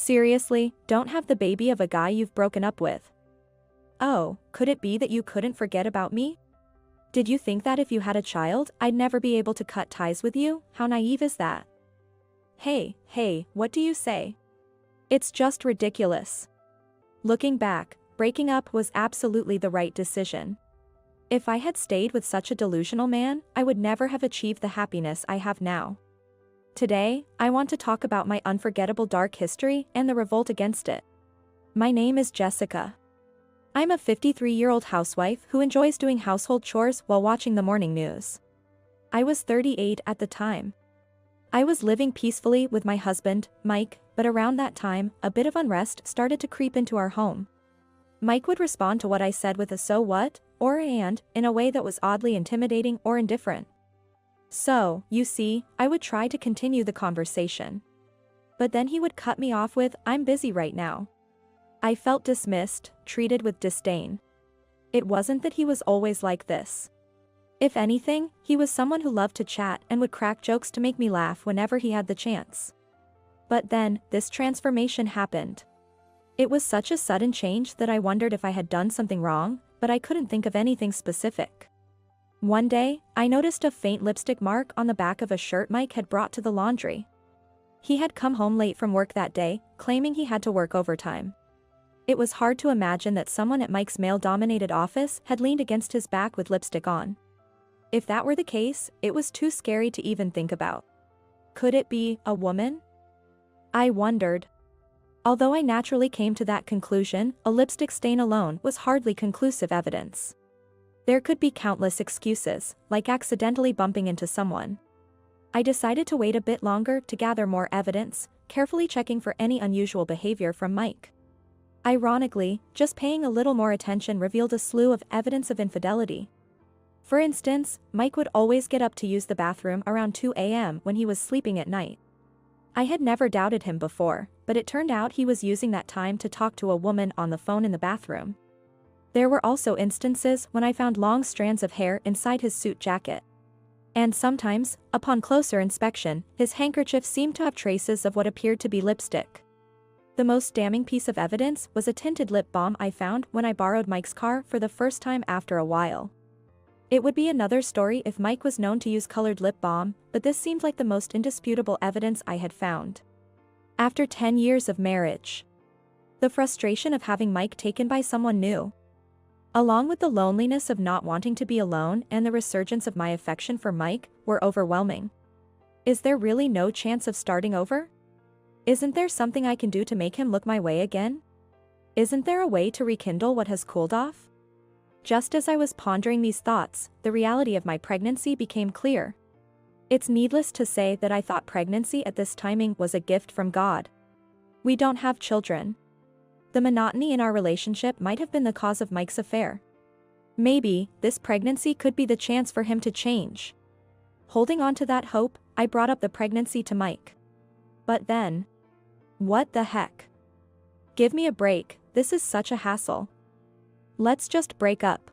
Seriously, don't have the baby of a guy you've broken up with. Oh, could it be that you couldn't forget about me? Did you think that if you had a child, I'd never be able to cut ties with you? How naive is that? Hey, what do you say? It's just ridiculous. Looking back, breaking up was absolutely the right decision. If I had stayed with such a delusional man, I would never have achieved the happiness I have now. Today, I want to talk about my unforgettable dark history and the revolt against it. My name is Jessica. I'm a 53-year-old housewife who enjoys doing household chores while watching the morning news. I was 38 at the time. I was living peacefully with my husband, Mike, but around that time, a bit of unrest started to creep into our home. Mike would respond to what I said with a "so what?" or "and" in a way that was oddly intimidating or indifferent. So, you see, I would try to continue the conversation. But then he would cut me off with, "I'm busy right now." I felt dismissed, treated with disdain. It wasn't that he was always like this. If anything, he was someone who loved to chat and would crack jokes to make me laugh whenever he had the chance. But then, this transformation happened. It was such a sudden change that I wondered if I had done something wrong, but I couldn't think of anything specific. One day, I noticed a faint lipstick mark on the back of a shirt Mike had brought to the laundry. He had come home late from work that day, claiming he had to work overtime. It was hard to imagine that someone at Mike's male-dominated office had leaned against his back with lipstick on. If that were the case, it was too scary to even think about. Could it be a woman? I wondered. Although I naturally came to that conclusion, a lipstick stain alone was hardly conclusive evidence. There could be countless excuses, like accidentally bumping into someone. I decided to wait a bit longer to gather more evidence, carefully checking for any unusual behavior from Mike. Ironically, just paying a little more attention revealed a slew of evidence of infidelity. For instance, Mike would always get up to use the bathroom around 2 a.m. when he was sleeping at night. I had never doubted him before, but it turned out he was using that time to talk to a woman on the phone in the bathroom. There were also instances when I found long strands of hair inside his suit jacket. And sometimes, upon closer inspection, his handkerchief seemed to have traces of what appeared to be lipstick. The most damning piece of evidence was a tinted lip balm I found when I borrowed Mike's car for the first time after a while. It would be another story if Mike was known to use colored lip balm, but this seemed like the most indisputable evidence I had found. After 10 years of marriage, the frustration of having Mike taken by someone new, along with the loneliness of not wanting to be alone and the resurgence of my affection for Mike, were overwhelming. Is there really no chance of starting over? Isn't there something I can do to make him look my way again? Isn't there a way to rekindle what has cooled off? Just as I was pondering these thoughts, the reality of my pregnancy became clear. It's needless to say that I thought pregnancy at this timing was a gift from God. We don't have children. The monotony in our relationship might have been the cause of Mike's affair. Maybe, this pregnancy could be the chance for him to change. Holding on to that hope, I brought up the pregnancy to Mike. But then, what the heck? Give me a break, this is such a hassle. Let's just break up.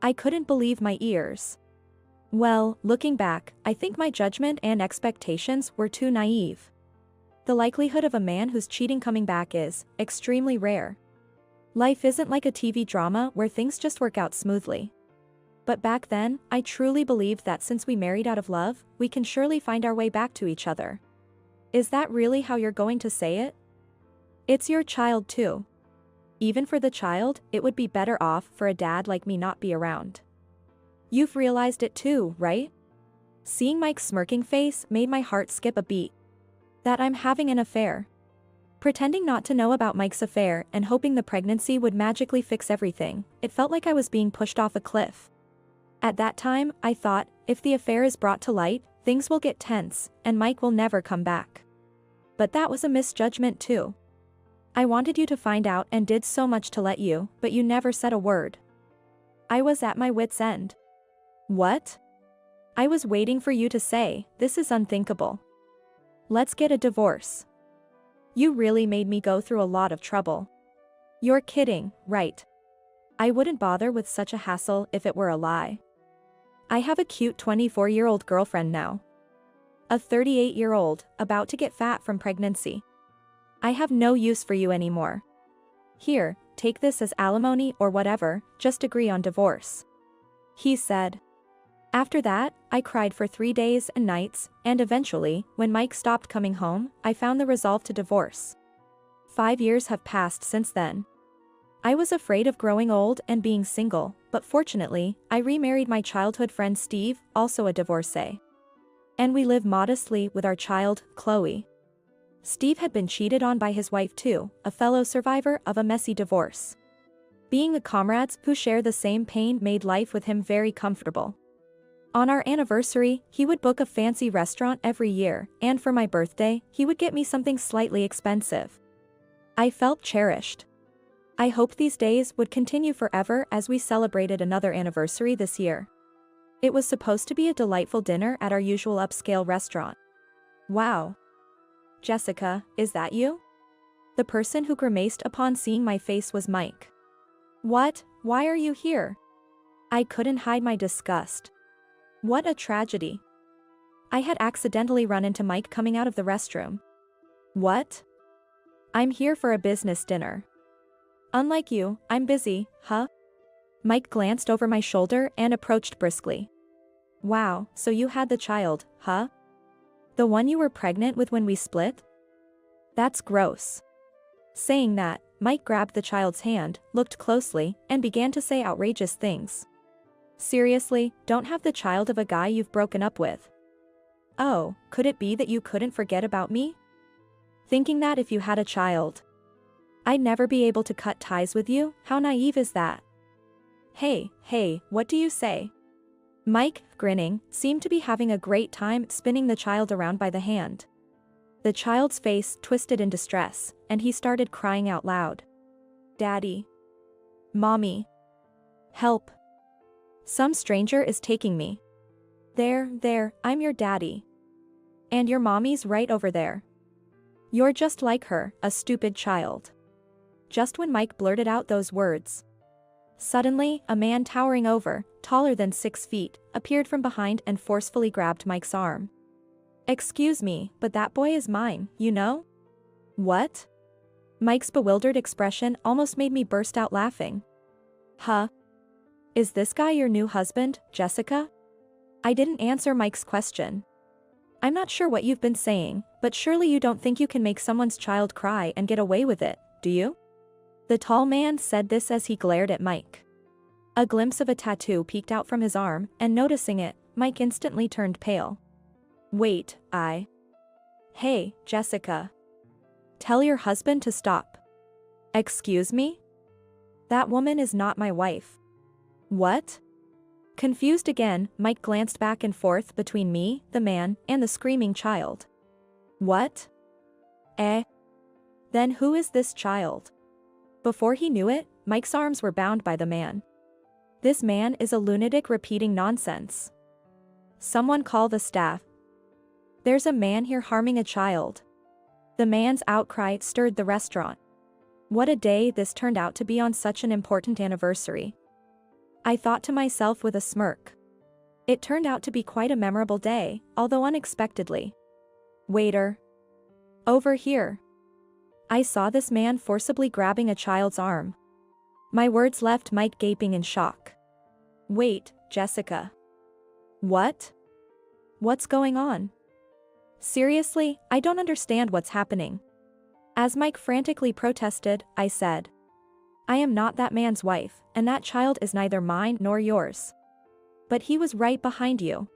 I couldn't believe my ears. Well, looking back, I think my judgment and expectations were too naive. The likelihood of a man who's cheating coming back is extremely rare. Life isn't like a TV drama where things just work out smoothly. But back then, I truly believed that since we married out of love, we can surely find our way back to each other. Is that really how you're going to say it? It's your child too. Even for the child, it would be better off for a dad like me not be around. You've realized it too, right? Seeing Mike's smirking face made my heart skip a beat. That I'm having an affair. Pretending not to know about Mike's affair and hoping the pregnancy would magically fix everything, it felt like I was being pushed off a cliff. At that time, I thought, if the affair is brought to light, things will get tense, and Mike will never come back. But that was a misjudgment too. I wanted you to find out and did so much to let you, but you never said a word. I was at my wit's end. What? I was waiting for you to say, this is unthinkable. Let's get a divorce. You really made me go through a lot of trouble. You're kidding, right? I wouldn't bother with such a hassle if it were a lie. I have a cute 24-year-old girlfriend now. A 38-year-old, about to get fat from pregnancy. I have no use for you anymore. Here, take this as alimony or whatever, just agree on divorce. He said. After that, I cried for 3 days and nights, and eventually, when Mike stopped coming home, I found the resolve to divorce. 5 years have passed since then. I was afraid of growing old and being single, but fortunately, I remarried my childhood friend Steve, also a divorcee. And we live modestly with our child, Chloe. Steve had been cheated on by his wife too, a fellow survivor of a messy divorce. Being the comrades who share the same pain made life with him very comfortable. On our anniversary, he would book a fancy restaurant every year, and for my birthday, he would get me something slightly expensive. I felt cherished. I hoped these days would continue forever as we celebrated another anniversary this year. It was supposed to be a delightful dinner at our usual upscale restaurant. Wow. Jessica, is that you? The person who grimaced upon seeing my face was Mike. What? Why are you here? I couldn't hide my disgust. What a tragedy. I had accidentally run into Mike coming out of the restroom. What? I'm here for a business dinner. Unlike you, I'm busy, huh? Mike glanced over my shoulder and approached briskly. Wow, so you had the child, huh? The one you were pregnant with when we split? That's gross. Saying that, Mike grabbed the child's hand, looked closely, and began to say outrageous things. Seriously, don't have the child of a guy you've broken up with. Oh, could it be that you couldn't forget about me? Thinking that if you had a child, I'd never be able to cut ties with you? How naive is that? Hey, what do you say? Mike, grinning, seemed to be having a great time spinning the child around by the hand. The child's face twisted in distress, and he started crying out loud. Daddy. Mommy. Help. Some stranger is taking me. There, I'm your daddy. And your mommy's right over there. You're just like her, a stupid child. Just when Mike blurted out those words, suddenly, a man towering over, taller than 6 feet, appeared from behind and forcefully grabbed Mike's arm. Excuse me, but that boy is mine, you know? What? Mike's bewildered expression almost made me burst out laughing. Huh? Is this guy your new husband, Jessica? I didn't answer Mike's question. I'm not sure what you've been saying, but surely you don't think you can make someone's child cry and get away with it, do you? The tall man said this as he glared at Mike. A glimpse of a tattoo peeked out from his arm, and noticing it, Mike instantly turned pale. Wait, Hey, Jessica. Tell your husband to stop. Excuse me? That woman is not my wife. What? Confused again, Mike glanced back and forth between me, the man, and the screaming child. What? Then who is this child? Before he knew it, Mike's arms were bound by the man. This man is a lunatic repeating nonsense. Someone call the staff. There's a man here harming a child. The man's outcry stirred the restaurant. What a day this turned out to be on such an important anniversary. I thought to myself with a smirk. It turned out to be quite a memorable day, although unexpectedly. Waiter. Over here. I saw this man forcibly grabbing a child's arm. My words left Mike gaping in shock. Wait, Jessica. What? What's going on? Seriously, I don't understand what's happening. As Mike frantically protested, I said, I am not that man's wife, and that child is neither mine nor yours. But he was right behind you.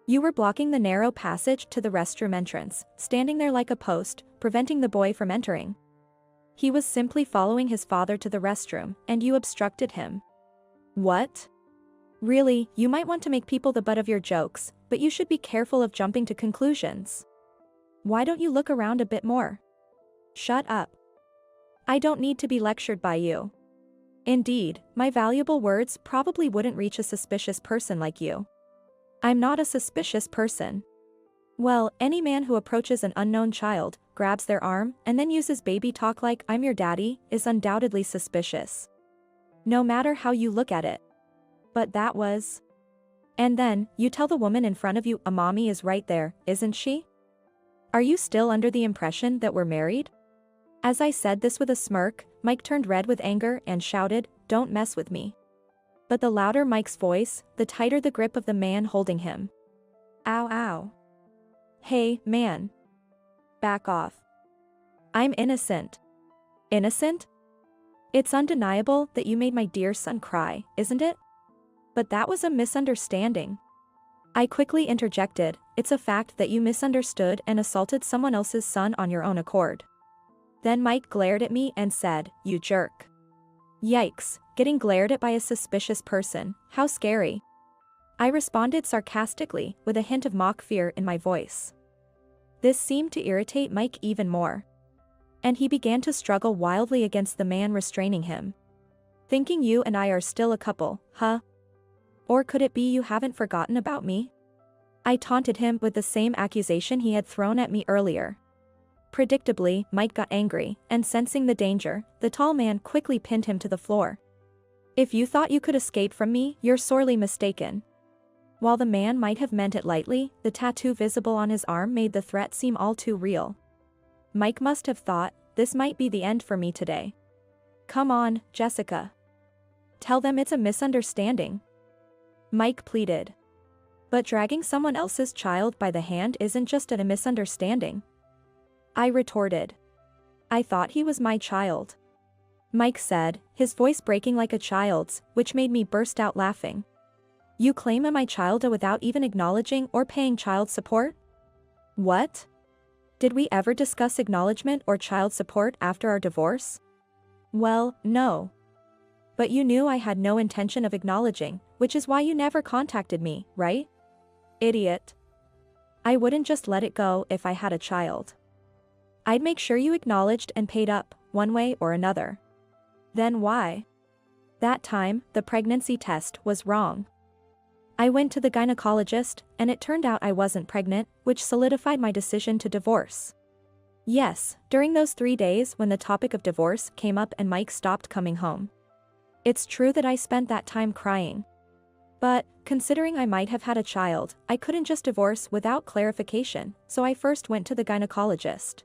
You were blocking the narrow passage to the restroom entrance, standing there like a post, preventing the boy from entering. He was simply following his father to the restroom, and you obstructed him. What? Really, you might want to make people the butt of your jokes, but you should be careful of jumping to conclusions. Why don't you look around a bit more? Shut up. I don't need to be lectured by you. Indeed, my valuable words probably wouldn't reach a suspicious person like you. I'm not a suspicious person. Well, any man who approaches an unknown child, grabs their arm, and then uses baby talk like I'm your daddy, is undoubtedly suspicious. No matter how you look at it. But that was. And then, you tell the woman in front of you a mommy is right there, isn't she? Are you still under the impression that we're married? As I said this with a smirk, Mike turned red with anger and shouted, "Don't mess with me." But the louder Mike's voice, the tighter the grip of the man holding him. Ow ow. Hey, man. Back off. I'm innocent. Innocent? It's undeniable that you made my dear son cry, isn't it? But that was a misunderstanding. I quickly interjected, it's a fact that you misunderstood and assaulted someone else's son on your own accord. Then Mike glared at me and said, "You jerk." Yikes, getting glared at by a suspicious person, how scary. I responded sarcastically, with a hint of mock fear in my voice. This seemed to irritate Mike even more. And he began to struggle wildly against the man restraining him. "Thinking you and I are still a couple, huh? Or could it be you haven't forgotten about me?" I taunted him with the same accusation he had thrown at me earlier. Predictably, Mike got angry, and sensing the danger, the tall man quickly pinned him to the floor. "If you thought you could escape from me, you're sorely mistaken." While the man might have meant it lightly, the tattoo visible on his arm made the threat seem all too real. Mike must have thought, this might be the end for me today. "Come on, Jessica. Tell them it's a misunderstanding," Mike pleaded. "But dragging someone else's child by the hand isn't just a misunderstanding," I retorted. "I thought he was my child," Mike said, his voice breaking like a child's, which made me burst out laughing. "You claim I'm my child without even acknowledging or paying child support? What? Did we ever discuss acknowledgement or child support after our divorce?" "Well, no. But you knew I had no intention of acknowledging, which is why you never contacted me, right? Idiot. I wouldn't just let it go if I had a child. I'd make sure you acknowledged and paid up, one way or another." "Then why?" "That time, the pregnancy test was wrong. I went to the gynecologist, and it turned out I wasn't pregnant, which solidified my decision to divorce." Yes, during those 3 days when the topic of divorce came up and Mike stopped coming home. It's true that I spent that time crying. But, considering I might have had a child, I couldn't just divorce without clarification, so I first went to the gynecologist.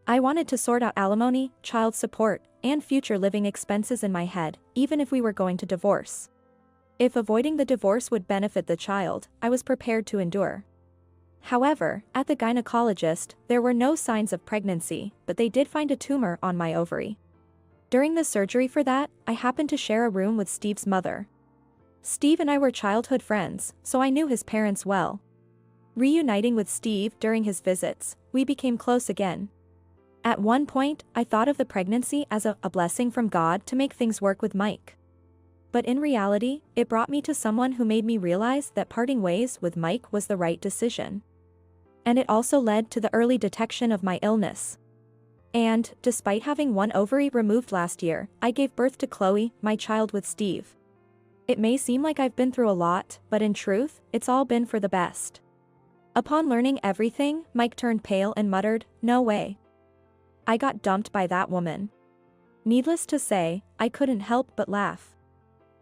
I wanted to sort out alimony, child support, and future living expenses in my head, even if we were going to divorce. If avoiding the divorce would benefit the child, I was prepared to endure. However, at the gynecologist, there were no signs of pregnancy, but they did find a tumor on my ovary. During the surgery for that, I happened to share a room with Steve's mother. Steve and I were childhood friends, so I knew his parents well. Reuniting with Steve during his visits, we became close again. At one point, I thought of the pregnancy as a blessing from God to make things work with Mike. But in reality, it brought me to someone who made me realize that parting ways with Mike was the right decision. And it also led to the early detection of my illness. And, despite having one ovary removed last year, I gave birth to Chloe, my child with Steve. It may seem like I've been through a lot, but in truth, it's all been for the best. Upon learning everything, Mike turned pale and muttered, "No way. I got dumped by that woman." Needless to say, I couldn't help but laugh.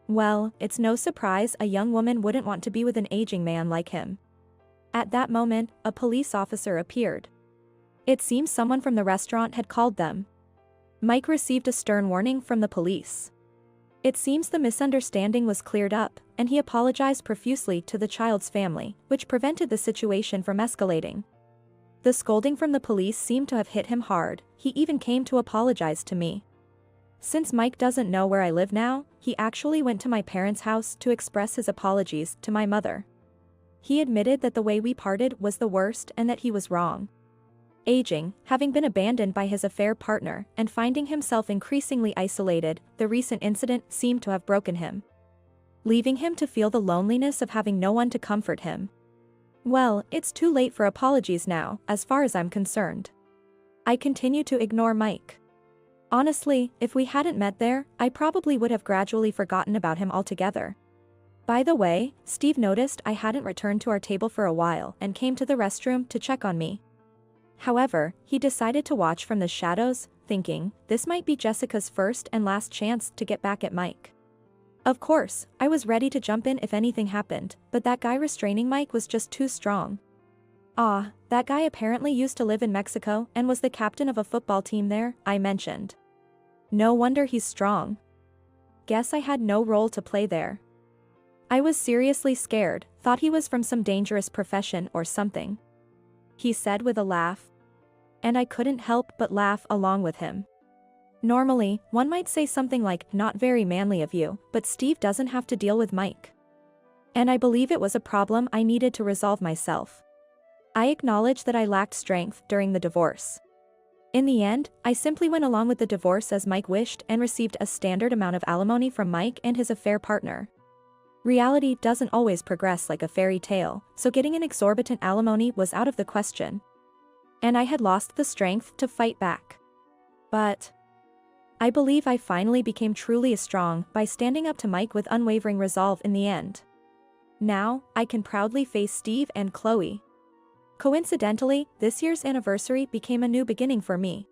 Well, it's no surprise a young woman wouldn't want to be with an aging man like him. At that moment, a police officer appeared. It seems someone from the restaurant had called them. Mike received a stern warning from the police. It seems the misunderstanding was cleared up, and he apologized profusely to the child's family, which prevented the situation from escalating. The scolding from the police seemed to have hit him hard, he even came to apologize to me. Since Mike doesn't know where I live now, he actually went to my parents' house to express his apologies to my mother. He admitted that the way we parted was the worst and that he was wrong. Aging, having been abandoned by his affair partner, and finding himself increasingly isolated, the recent incident seemed to have broken him, leaving him to feel the loneliness of having no one to comfort him. Well, it's too late for apologies now, as far as I'm concerned. I continue to ignore Mike. Honestly, if we hadn't met there, I probably would have gradually forgotten about him altogether. By the way, Steve noticed I hadn't returned to our table for a while and came to the restroom to check on me. However, he decided to watch from the shadows, thinking, this might be Jessica's first and last chance to get back at Mike. Of course, I was ready to jump in if anything happened, but that guy restraining Mike was just too strong. Ah, that guy apparently used to live in Mexico and was the captain of a football team there, I mentioned. No wonder he's strong. Guess I had no role to play there. I was seriously scared, thought he was from some dangerous profession or something. He said with a laugh. And I couldn't help but laugh along with him. Normally, one might say something like, not very manly of you, but Steve doesn't have to deal with Mike. And I believe it was a problem I needed to resolve myself. I acknowledge that I lacked strength during the divorce. In the end, I simply went along with the divorce as Mike wished and received a standard amount of alimony from Mike and his affair partner. Reality doesn't always progress like a fairy tale, so getting an exorbitant alimony was out of the question. And I had lost the strength to fight back. But I believe I finally became truly strong by standing up to Mike with unwavering resolve in the end. Now, I can proudly face Steve and Chloe. Coincidentally, this year's anniversary became a new beginning for me.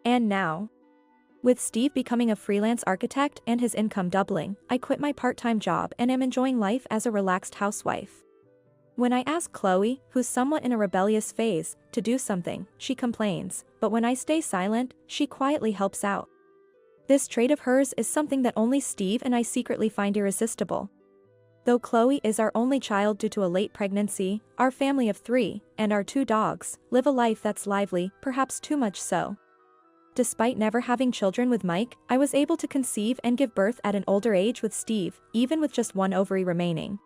And now, with Steve becoming a freelance architect and his income doubling, I quit my part-time job and am enjoying life as a relaxed housewife. When I ask Chloe, who's somewhat in a rebellious phase, to do something, she complains, but when I stay silent, she quietly helps out. This trait of hers is something that only Steve and I secretly find irresistible. Though Chloe is our only child due to a late pregnancy, our family of 3, and our 2 dogs, live a life that's lively, perhaps too much so. Despite never having children with Mike, I was able to conceive and give birth at an older age with Steve, even with just 1 ovary remaining.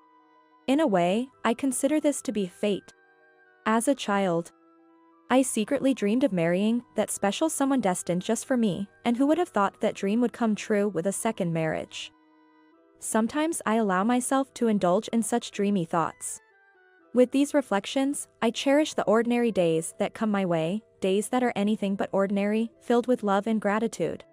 In a way, I consider this to be fate. As a child, I secretly dreamed of marrying that special someone destined just for me, and who would have thought that dream would come true with a second marriage? Sometimes I allow myself to indulge in such dreamy thoughts. With these reflections, I cherish the ordinary days that come my way, days that are anything but ordinary, filled with love and gratitude.